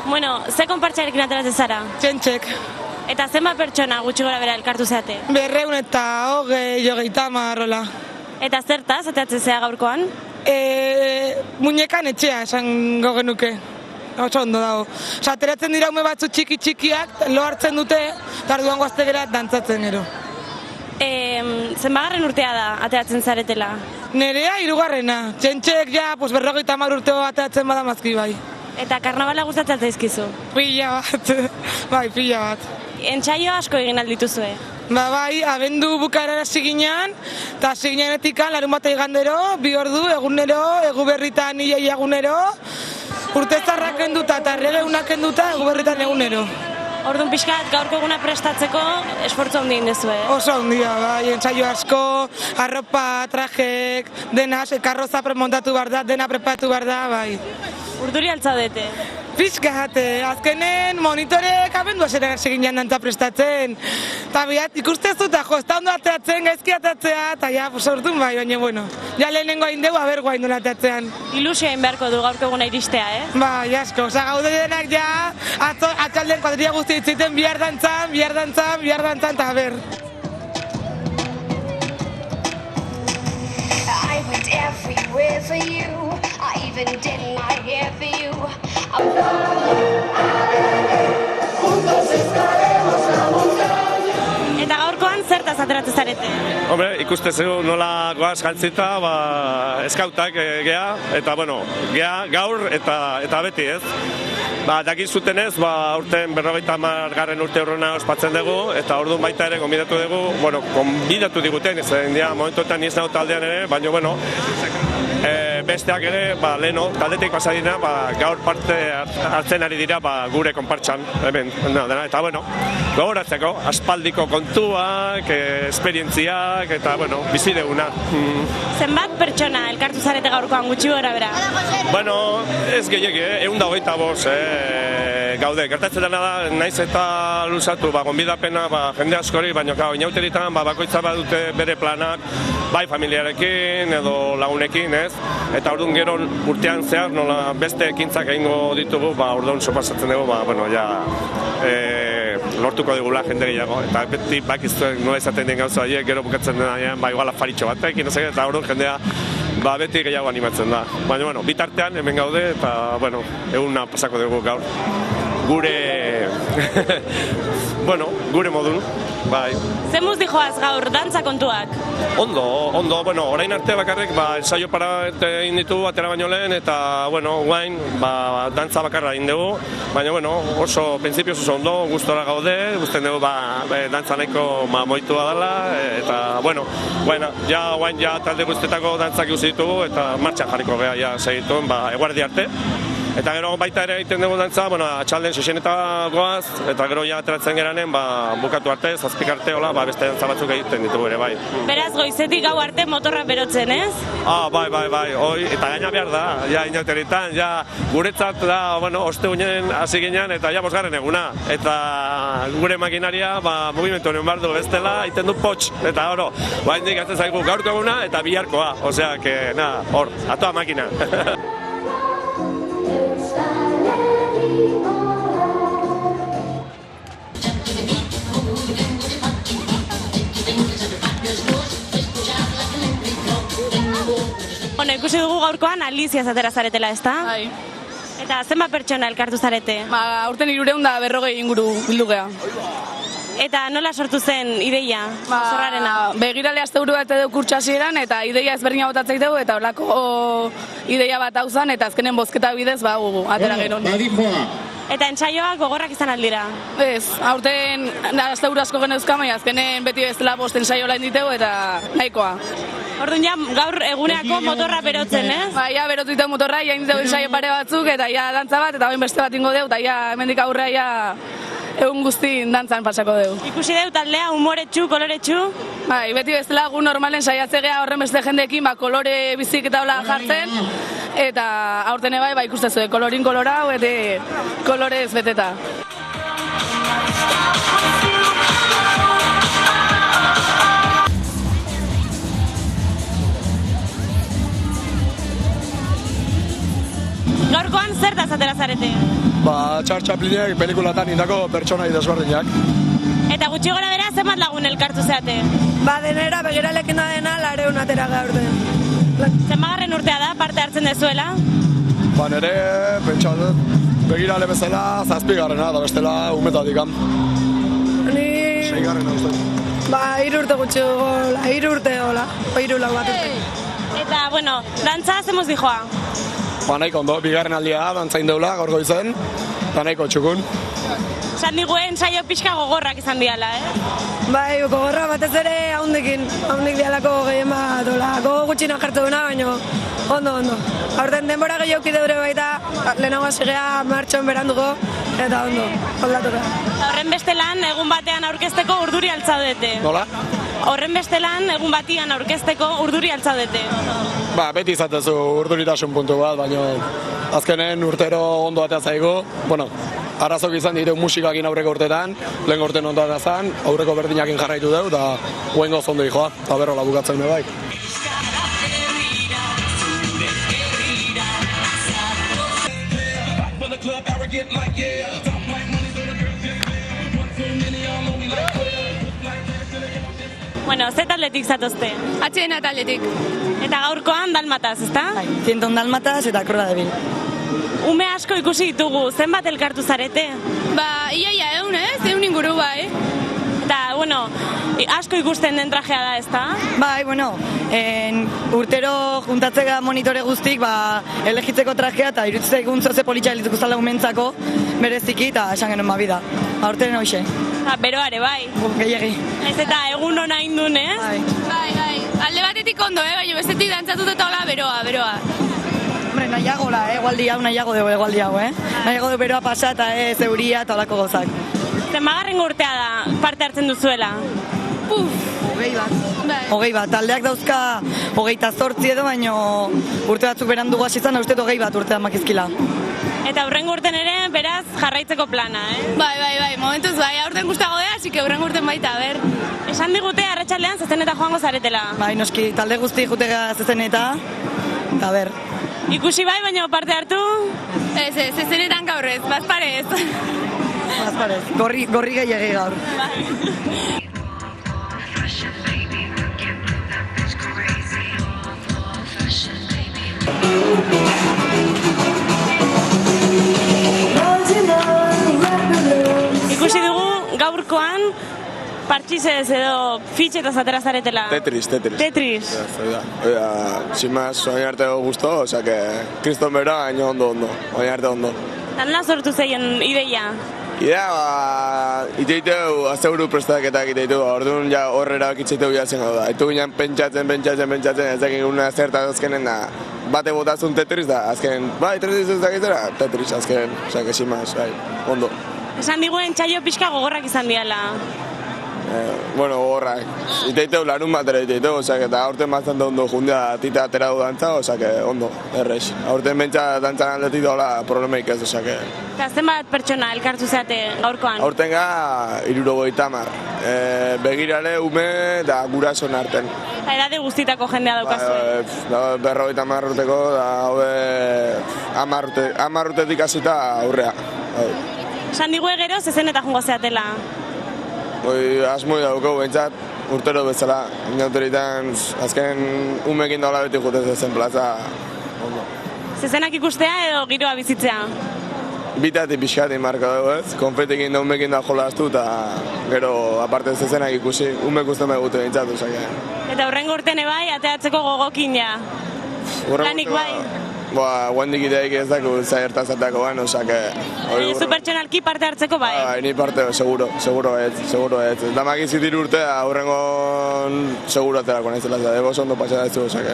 Bueno, ze konpartxarekin ateratzen zara? Txentxek. Eta zenbat pertsona gutxi gora bera elkartu zeate? 230 marrola. Eta zertaz ateratzen zea gaurkoan? Muñekan etxea esango genuke. Oso ondo dago. Ateratzen dira ume batzu txikiak, lo hartzen dute, eta orduan goazte gera dantzatzen gero. Zenbagarren urtea da ateratzen zaretela? Nerea 3. Txentxek ja 50 urteo ateratzen badamazki bai. Eta karnabala gustatzen zaizkizu? Pila bat. Entsaio asko egin aldituzue? Bai, abendu bukaera hasi ginean, eta hasi ginenetik larun bat igandero, 2 ordu, egunero, egu berritan iei egunero, urtezarrak enduta eta erregeunak enduta, egu berritan egunero. Orduan pixkat gaurko eguna prestatzeko esfortzu handi indezue? Oso handia, bai, entsaio asko, arropa, trajek, dena, karroza premontatu behar da, dena preparatu behar da, bai. Urduri altzaudete? Pixkat, azkenen monitorek abendu aseran hasi ginean dantza prestatzen. Eta biat, ikustezu eta jo, ez da ondo ateratzen, gaizki ateratzea, eta ja, orduan bai, baina bueno. Ja lehenengo hain dugu, aber guain nola ateratzean. Ilusioa inbeharko du gaurko eguna iristea, Bai, asko, gaude denak ja, atxalden kuadria guzti ditziten bihar dantzan, eta aber. I went everywhere for you. I even did my hair for you. Eta gaurkoan zertaz ateratzen zarete? Hombre, ikustezeu nola goaz jantzita, eskautak gea, eta bueno, gea gaur eta beti ez. Dakizuten ez, aurten 50. urte horrena ospatzen dugu, eta orduan baita ere konbidatu dugu, konbidatu diguten, ez momentuetan niz nahu taldean ere, baina bueno, besteak ere, leheno, taldetik pasadina, gaur parte hartzen ari dira gure konpartxan, hemen, eta bueno, gogoratzeko, aspaldiko kontuak, esperientziak, eta bueno, bizideguna. Zenbat pertsona elkartu zarete gaurkoan gutxi gora bera? Bueno, ez gehiago, 125, gaude, gertatzen dena da, naiz eta luzatu, gonbidapena jende askori, baina inauteritan bakoitza badute bere planak, bai familiarekin edo lagunekin, ez? Eta orduan gero urtean zehar, nola beste ekintzak egingo ditugu, orduan sopasatzen dugu, lortuko digula jende gehiago, eta beti bakiztuen nola izaten den gauza horiek, gero bukatzen denaien, igual afaritxo batekin, eta orduan jendea beti gehiago animatzen da. Baina, bitartean hemen gaude, eta, eguna pasako dugu gaur. Gure modun, bai. Zemuz dijoaz gaur, dantza kontuak? Ondo, orain arte bakarrik, ensaio para egin ditugu atera baino lehen, eta, guain, dantza bakarra egin dugu, baina, oso, prinsipioz oso ondo, gustora gaude, guztien dugu, dantza nahiko moitua dela, eta, guain, talde guztetako dantzak ikusi ditugu, eta martxan jarriko geha, ja, segituen, eguardi arte. Eta gero baita ere egiten dugu dantza, atxalden 6 eta goaz, eta gero ja ateratzen geranen, bukatu arte, 7 arte, beste dantza batzuk egiten ditugu ere, bai. Beraz, goizetik gau arte motorra berotzen, ez? Bai, eta gaina behar da, ja, inauteritan, ja, guretzat da, ostegunen hasi ginean, eta ja, 5. eguna. Eta gure makinaria, mugimendu honen behar du bestela, iten du potx, eta indik atzen zaigu gaurko eguna, eta biharkoa, osea, hor, atoa makina. Ikusi dugu gaurkoan Aliziaz atera zaretela, ez da? Bai. Eta zenbat pertsona elkartu zarete? Aurten 340 inguru bildu geha. Eta nola sortu zen ideia, zorrarena? Begirale asteburu bat edo kurtsasieran, eta ideia ezberdina botatzei dugu, eta holako ideia bat hau zen, eta azkenen bozketa bidez, atera geron. Eta entsaioak gogorrak izan aldira? Ez, aurten asteburu asko geneuzka, baina azkenen beti bezala 5 ensaio lain ditegu, eta nahikoa. Orduan ja, gaur eguneako motorra berotzen, ez? Ja, berotu motorra, ja inditegu ensaio pare batzuk, eta ja dantza bat, eta bain beste bat ingo deu, eta ja, hemendik aurrea, ja, egun guztin dantzan pasako dugu. Ikusi deu taldea, umoretsu, koloretsu? Bai, beti bezala gu normalen saiatzegea horren beste jendeekin, kolore bizik eta hola jartzen, eta aurten bai, ikustezu, kolorin kolorau, eta kolorez beteta. Gaur gaurkoan zertaz atera zarete? Charles Chaplinek pelikulatan indako pertsonai desberdinak. Eta gutxi gora bera, zenbat lagun elkartu zeate? Denera, begiralekin da dena, 200 atera gaurten. Zenbagarren urtea da, parte hartzen dezuela? Nere, pentsa dut, begirale bezala, 7garrena, da bestela, umetatik. Ni... 6garrena uste. 3 urte gutxi gola, 3 urte gola, 3 lau bat urte. Eta, bueno, dantza zemuz dijoa? Nahiko ondo, 2. aldia dantzain deula, gaur goizen, eta nahiko txukun. Esan diguen saio pixka gogorrak izan diala, Gogorra batez ere haundik dialako gehien bat, gogo gutxina jartu duna, baina ondo. Aurten denbora gehiago deure baita, lehenago asigea martxoan beranduko, eta ondo, aldatuko. Horren beste lan, egun batean aurkezteko urduri altzaudete. Nola? Horren beste lan, egun batean aurkezteko urduri altzaudete. Beti izatezu urduritasun puntu bat, baina azkenen urtero ondo atea zaigu, arrazok izan ditu musikakin aurreko urtetan, lehen urten ondo atea zan, aurreko berdinakin jarraitu dugu, eta guen goz ondo dijoa, eta berrola bukatzen bai. Bueno, ze taldetik zatozte? Atxena taldetik. Eta gaurkoan dalmataz, ezta? 100 dalmataz eta Korra Debil. Ume asko ikusi ditugu, zenbat elkartu zarete? Iaia, 100 inguru bai. Eta, asko ikusten den trajea da, ezta? Urtero juntatzega monitore guztik, elegitzeko trajea eta irutzeko guntzoze politxa elituko zala gumentzako, bereziki eta esan genuen bida. Aurteren hoxe. Beroare, bai. Gehiagi. Ez eta egun hona indun, ez? Bai. Alde batetik ondo, baina bestetik dantzatut eta hola beroa. Hombre, nahiago egualdi hau, nahiago hau, Nahiago dugu beroa pasa eta ez euria eta holako gauzak. Zenbagarren urtea da parte hartzen duzuela? 20 bat. Taldeak dauzka 28 edo, baina urte batzuk berandu hasi izan, uste 20 bat urtean makizkila. Eta hurrengo urten ere, beraz, jarraitzeko plana, Bai, momentuz bai, aurten gustago da, así que hurrengo urten baita, ber. Esan digute, arratsaldean zezeneta joango zaretela. Bai, noski, talde guzti jutega zezeneta, eta ber. Ikusi bai, baina parte hartu? Ez, zezenetan gaur ez, bazparez. Gorri gehiagi gaur. Ikusi dugu gaurkoan partxizez edo fitxetaz atera zaretela. Tetris. Sin más, oin arte guztu, osea que kriston bera, baina ondo, oin arte ondo. Nola sortu zeien ideia? Iteiteu, azte prestaketak iteiteu, orduan ja horrera bakitzeiteu jazen gau da. Itu ginen pentsatzen, ez dakik una zerta azkenen da, bate botazun Tetris da, azkenen, Tetris ez dakitzera, Tetris azkenen, osea que sin más, ondo. Esan diguen txaio pixka gogorrak izan diala. Gogorrak. Iteiteu larun batera iteiteu, osea que eta aurten bastante ondo jundea tita atera du dantza, osea que ondo, errex. Aurten bentsa dantzan aldetik dola problemeik ez, osea que... Eta zenbat pertsona elkartu zeate gaurkoan? Aurten 60. Begirale, ume eta gurason arten. Eta edade guztitako jendea daukazue? 50 urteko, da 10 urtetik hasita aurrea. Esan digue gero, zezeneta jongo zeatela? Asmoi daukau, bentsat, urtero bezala. Inauteritan, azken umekin daula beti jutez zen plaza. Zezenak ikustea edo giroa bizitzea? Bitatik pixkati marka dugu ez, konfetekin da umekin da jolaztu eta gero aparte zezenak ikusi, umek uste megute bentsatu zake. Eta hurrengo urten bai, ateatzeko gogokin ja? Lanik bai? Guandik ideik ez daku zertazatako baina, osake... Zu pertsonalki parte hartzeko bai? Ni parte, seguro ez. Damak izit urtea, hurrengo seguro aterako naizela, debo ondo pasera ez du, osake...